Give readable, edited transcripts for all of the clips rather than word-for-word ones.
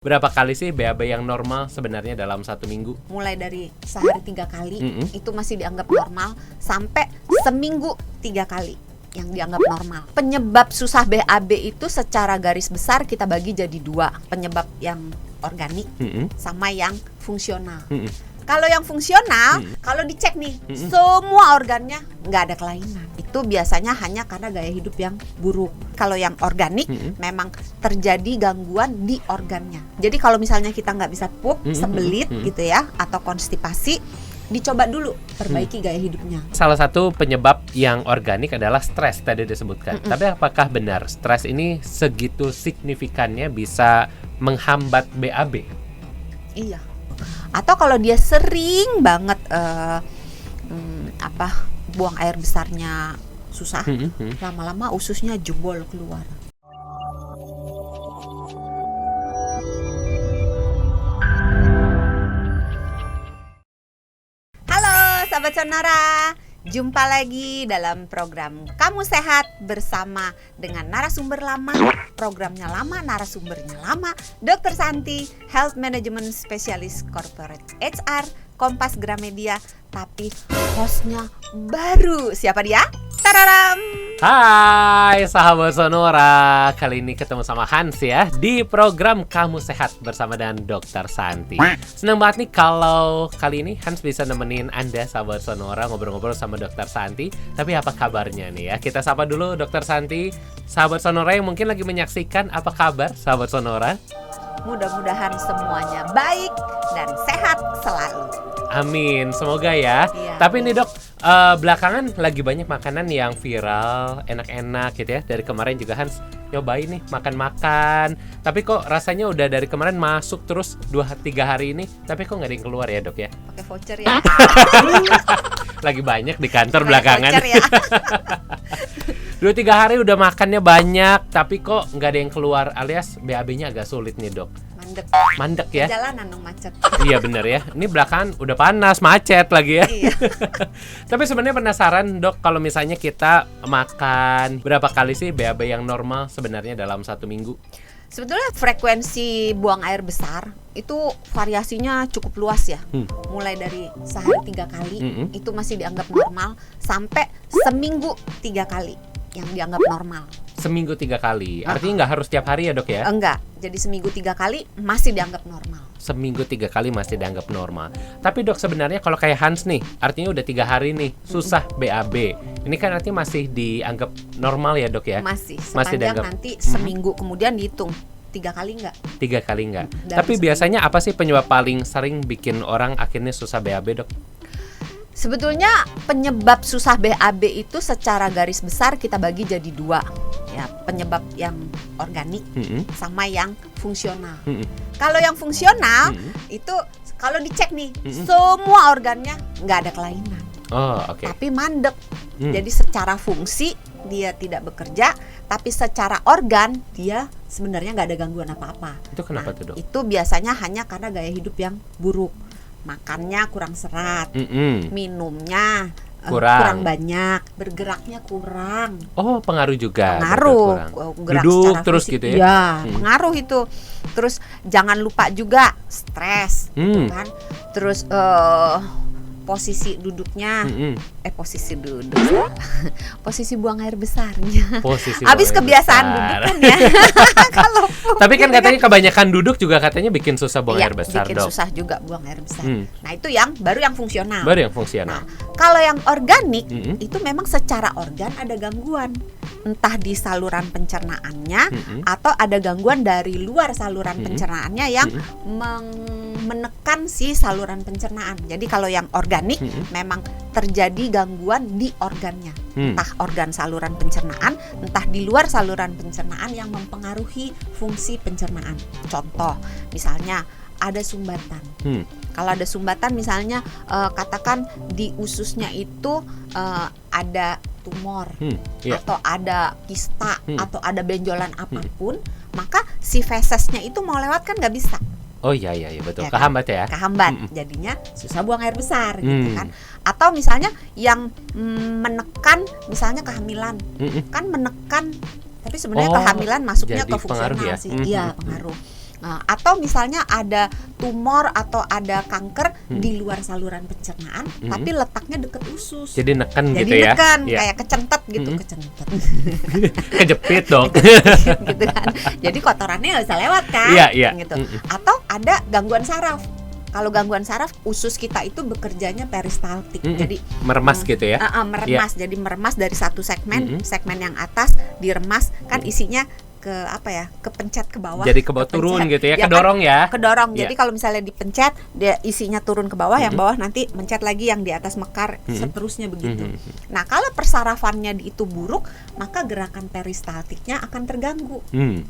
Berapa kali sih BAB yang normal sebenarnya dalam satu minggu? Mulai dari sehari 3 kali itu masih dianggap normal, sampai seminggu 3 kali yang dianggap normal. Penyebab susah BAB itu secara garis besar kita bagi jadi 2, penyebab yang organik sama yang fungsional. Kalau yang fungsional, kalau dicek nih, semua organnya nggak ada kelainan. Itu biasanya hanya karena gaya hidup yang buruk. Kalau yang organik, memang terjadi gangguan di organnya. Jadi kalau misalnya kita nggak bisa pup, sembelit gitu ya, atau konstipasi, dicoba dulu perbaiki gaya hidupnya. Salah satu penyebab yang organik adalah stres tadi disebutkan. Tapi apakah benar stres ini segitu signifikannya bisa menghambat BAB? Iya. Atau kalau dia sering banget buang air besarnya susah, lama-lama ususnya jebol keluar. Halo sahabat Sonora, jumpa lagi dalam program Kamu Sehat bersama dengan narasumber lama. Programnya lama, narasumbernya lama, Dr. Santi, Health Management Specialist Corporate HR, Kompas Gramedia. Tapi hostnya baru. Siapa dia? Tararam! Hai sahabat Sonora, kali ini ketemu sama Hans ya di program Kamu Sehat bersama dengan Dr. Santi. Senang banget nih kalau kali ini Hans bisa nemenin Anda sahabat Sonora ngobrol-ngobrol sama Dr. Santi. Tapi apa kabarnya nih ya? Kita sapa dulu Dr. Santi. Sahabat Sonora yang mungkin lagi menyaksikan, apa kabar sahabat Sonora? Mudah-mudahan semuanya baik dan sehat selalu. Amin, semoga ya. Iya. Tapi nih dok, belakangan lagi banyak makanan yang viral, enak-enak gitu ya. Dari kemarin juga Hans nyobain nih makan-makan. Tapi kok rasanya udah dari kemarin masuk terus 2-3 hari ini. Tapi kok nggak ada yang keluar ya dok ya? Pakai voucher ya. Lagi banyak di kantor Pakai belakangan. voucher ya. 2-3 hari udah makannya banyak, tapi kok nggak ada yang keluar, alias BAB-nya agak sulit nih dok. Mandek ya. Jalanan dong macet. Iya bener ya. Ini belakangan udah panas, macet lagi ya. Iya. Tapi sebenarnya penasaran dok, kalau misalnya kita makan berapa kali sih BAB yang normal sebenarnya dalam satu minggu? Sebetulnya frekuensi buang air besar itu variasinya cukup luas ya. Mulai dari sehari 3 kali itu masih dianggap normal, sampai seminggu 3 kali yang dianggap normal. Seminggu 3 kali. Artinya nggak harus tiap hari ya dok ya? Enggak. Jadi seminggu 3 kali masih dianggap normal. Seminggu 3 kali masih dianggap normal. Tapi dok sebenarnya kalau kayak Hans nih, artinya udah 3 hari nih susah BAB. Ini kan artinya masih dianggap normal ya dok ya? Masih. Masih Sepanjang dianggap nanti seminggu kemudian dihitung 3 kali enggak. 3 kali enggak. Dalam Tapi seminggu. biasanya apa sih penyebab paling sering bikin orang akhirnya susah BAB dok? Sebetulnya penyebab susah BAB itu secara garis besar kita bagi jadi 2 ya, penyebab yang organik sama yang fungsional. Kalau yang fungsional itu kalau dicek nih, semua organnya nggak ada kelainan. Oh oke. Tapi mandek. Jadi secara fungsi dia tidak bekerja, tapi secara organ dia sebenarnya nggak ada gangguan apa-apa. Itu kenapa tuh dok? Itu biasanya hanya karena gaya hidup yang buruk. Makannya kurang serat, minumnya kurang banyak, bergeraknya kurang. Oh, pengaruh juga. Pengaruh, gerak duduk secara terus fisik, gitu ya? Ya, pengaruh itu. Terus jangan lupa juga stres, gitu kan. Terus posisi duduknya, posisi duduk, posisi buang air besarnya. Posisi Habis buang air kebiasaan besar. duduk kan ya. Kalau Tapi kan katanya kebanyakan duduk juga katanya bikin susah buang air besar bikin dok. susah juga buang air besar. Nah itu yang baru yang fungsional. Baru yang fungsional. Nah, kalau yang organik itu memang secara organ ada gangguan, entah di saluran pencernaannya atau ada gangguan dari luar saluran pencernaannya yang menekan si saluran pencernaan. Jadi kalau yang organik memang terjadi gangguan di organnya, entah organ saluran pencernaan, entah di luar saluran pencernaan yang mempengaruhi fungsi pencernaan. Contoh, misalnya ada sumbatan. Kalau ada sumbatan misalnya katakan di ususnya itu ada tumor atau ada kista atau ada benjolan apapun, maka si fesesnya itu mau lewat kan nggak bisa. Oh iya betul. Ya kan? Kehambat ya. Kehambat, jadinya susah buang air besar gitu kan. Atau misalnya yang menekan misalnya kehamilan, kan menekan, tapi sebenarnya kehamilan masuknya jadi ke fungsional pengaruh ya? sih. Iya, pengaruh. Nah, atau misalnya ada tumor atau ada kanker di luar saluran pencernaan, tapi letaknya deket usus. Jadi neken Jadi gitu ya. neken, Iya. kayak kecentet gitu, kecentet. Kejepit dong. gitu kan. Jadi kotorannya nggak bisa lewat kan, Iya, iya. gitu. Atau ada gangguan saraf. Kalau gangguan saraf, usus kita itu bekerjanya peristaltik. Jadi meremas gitu ya. meremas. Jadi meremas dari satu segmen, segmen yang atas diremas, kan isinya kepencet ke bawah. Jadi ke bawah turun gitu ya, kedorong kan, ya. Kedorong. Iya. Jadi kalau misalnya dipencet, dia isinya turun ke bawah, yang bawah nanti mencet lagi, yang di atas mekar, seterusnya begitu. Nah, kalau persarafannya itu buruk, maka gerakan peristaltiknya akan terganggu.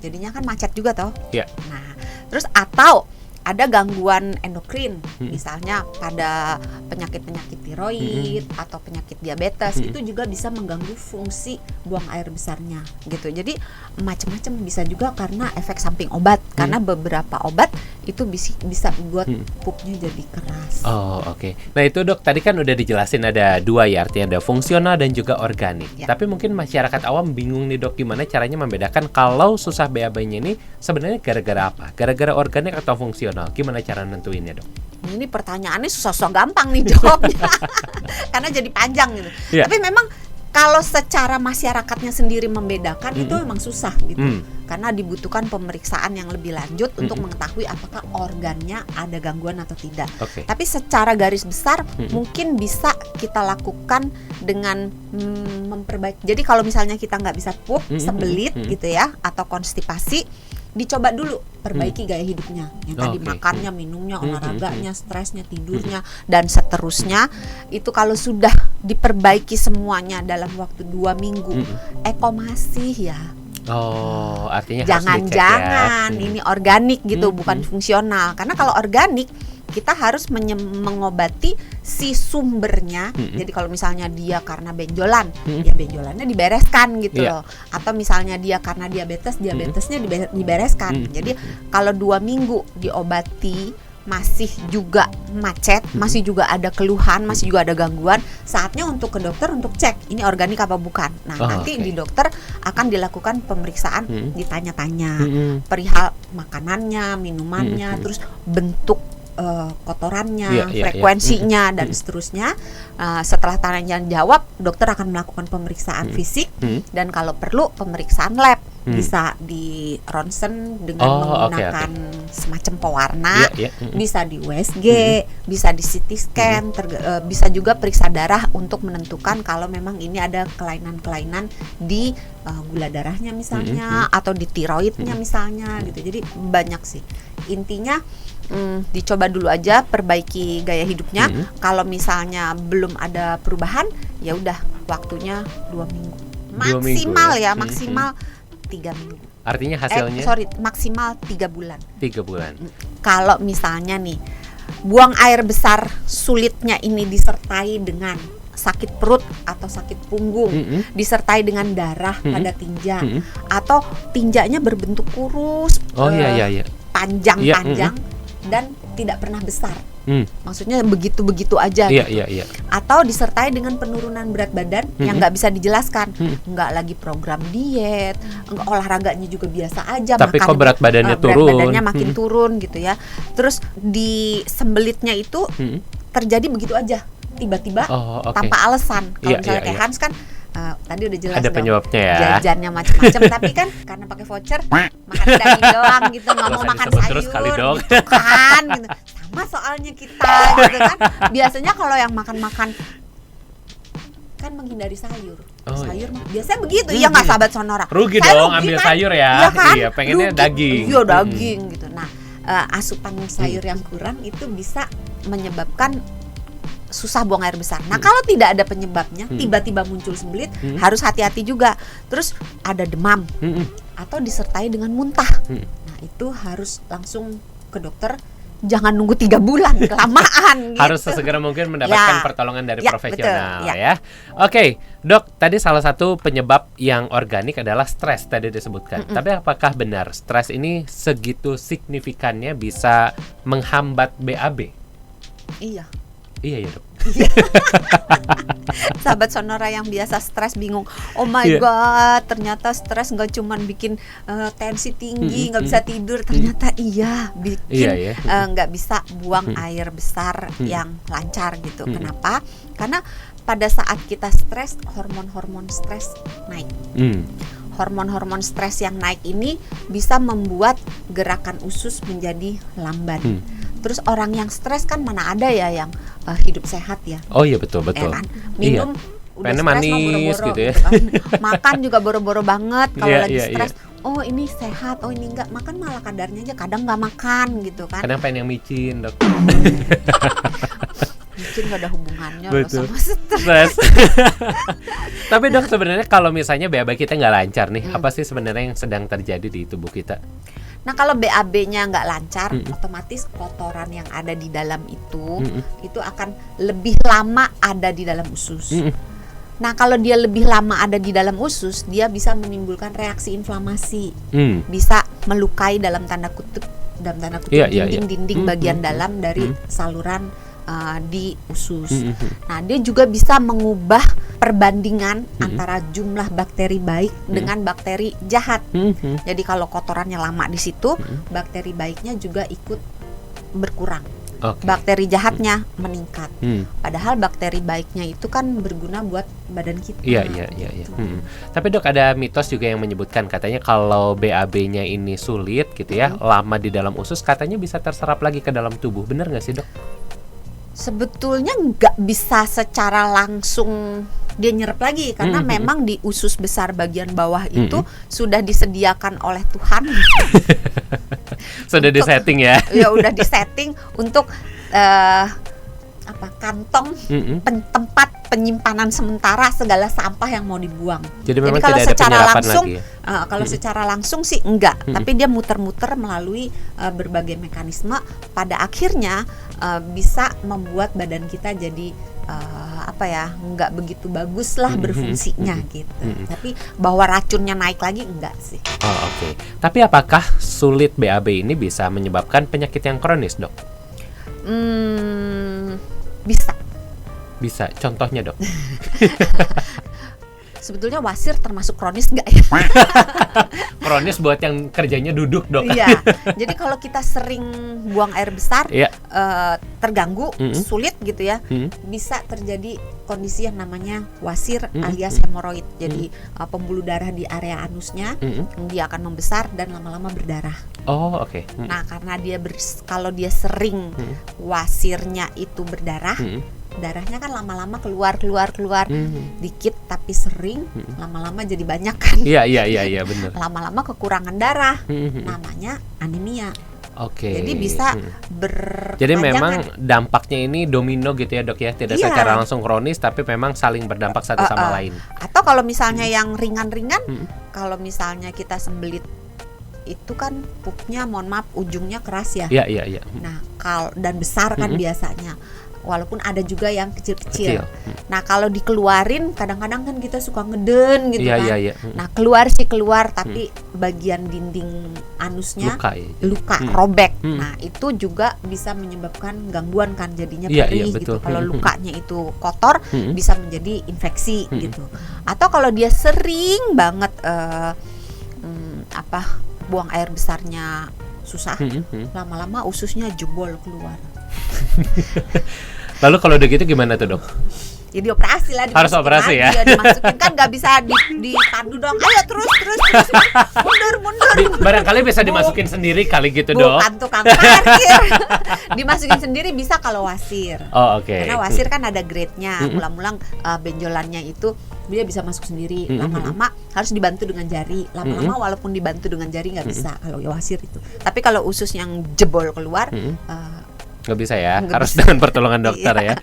Jadinya kan macet juga toh. Iya. Nah, terus atau ada gangguan endokrin, misalnya pada penyakit-penyakit tiroid atau penyakit diabetes, itu juga bisa mengganggu fungsi buang air besarnya gitu. Jadi macam-macam, bisa juga karena efek samping obat, karena beberapa obat itu bisa buat pupnya jadi keras. Oh, oke. Nah, itu Dok, tadi kan udah dijelasin ada dua ya, artinya ada fungsional dan juga organik. Ya. Tapi mungkin masyarakat awam bingung nih Dok, gimana caranya membedakan kalau susah BAB-nya ini sebenarnya gara-gara apa? Gara-gara organik atau fungsional? Gimana cara nentuinnya Dok? Ini pertanyaannya susah-susah gampang nih jawabnya. Karena jadi panjang gitu. Yeah. Tapi memang kalau secara masyarakatnya sendiri membedakan itu memang susah gitu. Karena dibutuhkan pemeriksaan yang lebih lanjut untuk mengetahui apakah organnya ada gangguan atau tidak. Oke. Tapi secara garis besar mungkin bisa kita lakukan dengan memperbaiki. Jadi kalau misalnya kita nggak bisa pup, sebelit gitu ya, atau konstipasi, dicoba dulu perbaiki gaya hidupnya, yang tadi makannya, minumnya, olahraganya, stresnya, tidurnya, dan seterusnya. Itu kalau sudah diperbaiki semuanya dalam waktu 2 minggu, masih ya. Oh, artinya Jangan-jangan harus dicek ya. ini organik gitu, bukan fungsional. Karena kalau organik kita harus mengobati si sumbernya. Jadi kalau misalnya dia karena benjolan, ya benjolannya dibereskan gitu loh. Atau misalnya dia karena diabetesnya dibereskan. Jadi kalau 2 minggu diobati masih juga macet, masih juga ada keluhan, masih juga ada gangguan, saatnya untuk ke dokter untuk cek ini organik apa bukan. Nah, nanti di dokter akan dilakukan pemeriksaan, ditanya-tanya perihal makanannya, minumannya, terus bentuk kotorannya, frekuensinya, dan seterusnya. Setelah tanya jawab, dokter akan melakukan pemeriksaan fisik, dan kalau perlu pemeriksaan lab. Bisa di ronsen dengan menggunakan semacam pewarna, bisa di USG, bisa di CT scan, bisa juga periksa darah untuk menentukan kalau memang ini ada kelainan-kelainan di gula darahnya misalnya, atau di tiroidnya misalnya gitu. Jadi banyak sih. Intinya dicoba dulu aja, perbaiki gaya hidupnya. Kalau misalnya belum ada perubahan, ya udah waktunya 2 minggu. Maksimal ya, maksimal 3 minggu. Artinya hasilnya? Maksimal 3 bulan. 3 bulan. Kalau misalnya nih, buang air besar sulitnya ini disertai dengan sakit perut atau sakit punggung, disertai dengan darah pada tinja, atau tinjanya berbentuk kurus, panjang-panjang, dan tidak pernah besar. Maksudnya begitu-begitu aja gitu. Atau disertai dengan penurunan berat badan yang nggak bisa dijelaskan, nggak lagi program diet, olahraganya juga biasa aja, tapi kok berat badannya turun, berat badannya makin turun gitu ya. Terus di sembelitnya itu terjadi begitu aja, tiba-tiba tanpa alasan. Kalau misalnya kayak Hans kan tadi udah jelas ada penyebabnya ya, jajannya macam-macam, tapi kan karena pakai voucher makan daging doang gitu, nggak mau makan sayur gitu kan gitu. Sama soalnya kita gitu kan, biasanya kalau yang makan-makan kan menghindari sayur. Sayur biasanya begitu ya, nggak sahabat Sonora, rugi dong ambil kan? Sayur ya, iya kan? Iya, pengennya rugi. Daging. Iya daging gitu. Nah, asupan sayur yang kurang itu bisa menyebabkan susah buang air besar. Nah, kalau tidak ada penyebabnya, tiba-tiba muncul sembelit, harus hati-hati juga. Terus ada demam, atau disertai dengan muntah. Nah, itu harus langsung ke dokter. Jangan nunggu 3 bulan, kelamaan gitu. Harus sesegera mungkin mendapatkan pertolongan dari profesional, betul, ya. Oke, Dok, tadi salah satu penyebab yang organik adalah stres tadi disebutkan. Tapi apakah benar stres ini segitu signifikannya bisa menghambat BAB? Iya. Iya ya Dok. Sahabat Sonora yang biasa stres bingung, oh my Iya. god, ternyata stres nggak cuman bikin tensi tinggi, nggak bisa tidur, ternyata bikin Iya, ya. nggak bisa buang air besar yang lancar gitu. Kenapa? Karena pada saat kita stres, hormon-hormon stres naik. Hormon-hormon stres yang naik ini bisa membuat gerakan usus menjadi lamban. Terus orang yang stres kan mana ada ya yang hidup sehat ya. Oh iya, betul. Kan? Minum udah pengennya stres mah manis boro-boro gitu ya. kan. Makan juga boro-boro banget kalau Iya, lagi iya, stres. Oh ini sehat, oh ini enggak. Makan malah kadarnya aja, kadang nggak makan gitu kan. Kadang pengen yang micin, Dok. Mungkin nggak ada hubungannya loh Betul. sama stres. Stres. Tapi Dok, sebenarnya kalau misalnya BAB kita nggak lancar nih, apa sih sebenarnya yang sedang terjadi di tubuh kita? Nah kalau BAB-nya nggak lancar, otomatis kotoran yang ada di dalam itu akan lebih lama ada di dalam usus. Nah kalau dia lebih lama ada di dalam usus, dia bisa menimbulkan reaksi inflamasi, bisa melukai dalam tanda kutip dinding-dinding bagian dalam dari saluran di usus. Nah dia juga bisa mengubah perbandingan antara jumlah bakteri baik dengan bakteri jahat. Jadi kalau kotorannya lama di situ, bakteri baiknya juga ikut berkurang. Bakteri jahatnya meningkat. Padahal bakteri baiknya itu kan berguna buat badan kita. Iya. Tapi Dok, ada mitos juga yang menyebutkan katanya kalau BAB-nya ini sulit gitu ya, lama di dalam usus, katanya bisa terserap lagi ke dalam tubuh. Benar nggak sih, Dok? Sebetulnya nggak bisa secara langsung dia nyerap lagi karena memang di usus besar bagian bawah itu sudah disediakan oleh Tuhan. Sudah disetting ya. Ya udah disetting untuk kantong tempat penyimpanan sementara segala sampah yang mau dibuang. Jadi memang kalau tidak ada secara penyerapan langsung, lagi ya? Kalau secara langsung sih enggak, tapi dia muter-muter melalui berbagai mekanisme. Pada akhirnya bisa membuat badan kita jadi nggak begitu bagus lah berfungsinya gitu. Tapi bahwa racunnya naik lagi enggak sih. Oke. Tapi apakah sulit BAB ini bisa menyebabkan penyakit yang kronis, Dok? Bisa. Contohnya, Dok? Sebetulnya wasir termasuk kronis nggak ya? Kronis buat yang kerjanya duduk, Dok. Iya. Jadi kalau kita sering buang air besar, terganggu, sulit gitu ya, bisa terjadi kondisi yang namanya wasir alias hemoroid. Jadi pembuluh darah di area anusnya dia akan membesar dan lama-lama berdarah. Oh, oke. Nah, karena kalau dia sering wasirnya itu berdarah, darahnya kan lama-lama keluar dikit tapi sering, lama-lama jadi banyak kan. Iya, benar. Lama-lama kekurangan darah, namanya anemia. Oke. Jadi bisa Jadi memang dampaknya ini domino gitu ya, Dok ya. Tidak secara langsung kronis tapi memang saling berdampak satu sama lain. Atau kalau misalnya yang ringan-ringan, kalau misalnya kita sembelit itu kan pupnya, mohon maaf, ujungnya keras ya. Iya. Nah, dan besar kan biasanya. Walaupun ada juga yang kecil-kecil. Nah, kalau dikeluarin kadang-kadang kan kita suka ngeden gitu kan. Iya. Nah, keluar tapi bagian dinding anusnya luka, robek. Nah, itu juga bisa menyebabkan gangguan kan, jadinya perih gitu. Kalau lukanya itu kotor bisa menjadi infeksi gitu. Atau kalau dia sering banget buang air besarnya susah, lama-lama ususnya jebol keluar. Lalu kalau udah gitu gimana tuh, Dok? Ya dioperasi lah. Harus operasi ya? Dimasukin kan nggak bisa dipandu dong. Ayo terus mundur. Barangkali bisa dimasukin sendiri kali gitu, Dok. Bukan tukang parkir. Dimasukin sendiri bisa kalau wasir. Oh, oke. Karena wasir kan ada grade-nya. Mulang-mulang benjolannya itu dia bisa masuk sendiri. Lama-lama harus dibantu dengan jari. Lama-lama walaupun dibantu dengan jari nggak bisa kalau wasir itu. Tapi kalau usus yang jebol keluar, nggak bisa ya, harus dengan pertolongan dokter ya.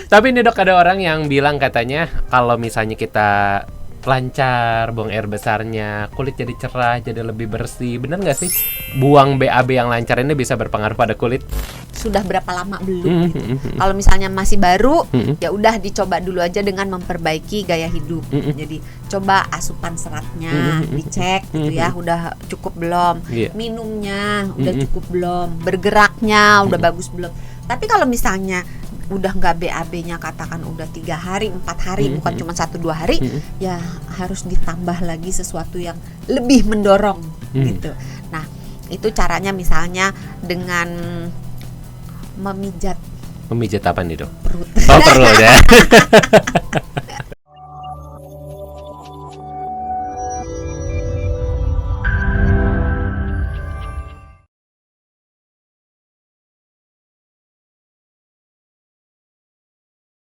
Tapi ini, Dok, ada orang yang bilang katanya kalau misalnya kita lancar buang air besarnya, kulit jadi cerah, jadi lebih bersih. Benar nggak sih buang BAB yang lancar ini bisa berpengaruh pada kulit? Sudah berapa lama belum gitu. Kalau misalnya masih baru, ya udah dicoba dulu aja dengan memperbaiki gaya hidup. Jadi coba asupan seratnya dicek gitu ya, udah cukup belum? Minumnya udah cukup belum? Bergeraknya udah bagus belum? Tapi kalau misalnya udah nggak BAB-nya katakan udah 3 hari 4 hari bukan cuma 1-2 hari, ya harus ditambah lagi sesuatu yang lebih mendorong gitu. Nah itu caranya misalnya dengan memijat Memijat apa nih, Dok? perut. Oh, perut ya.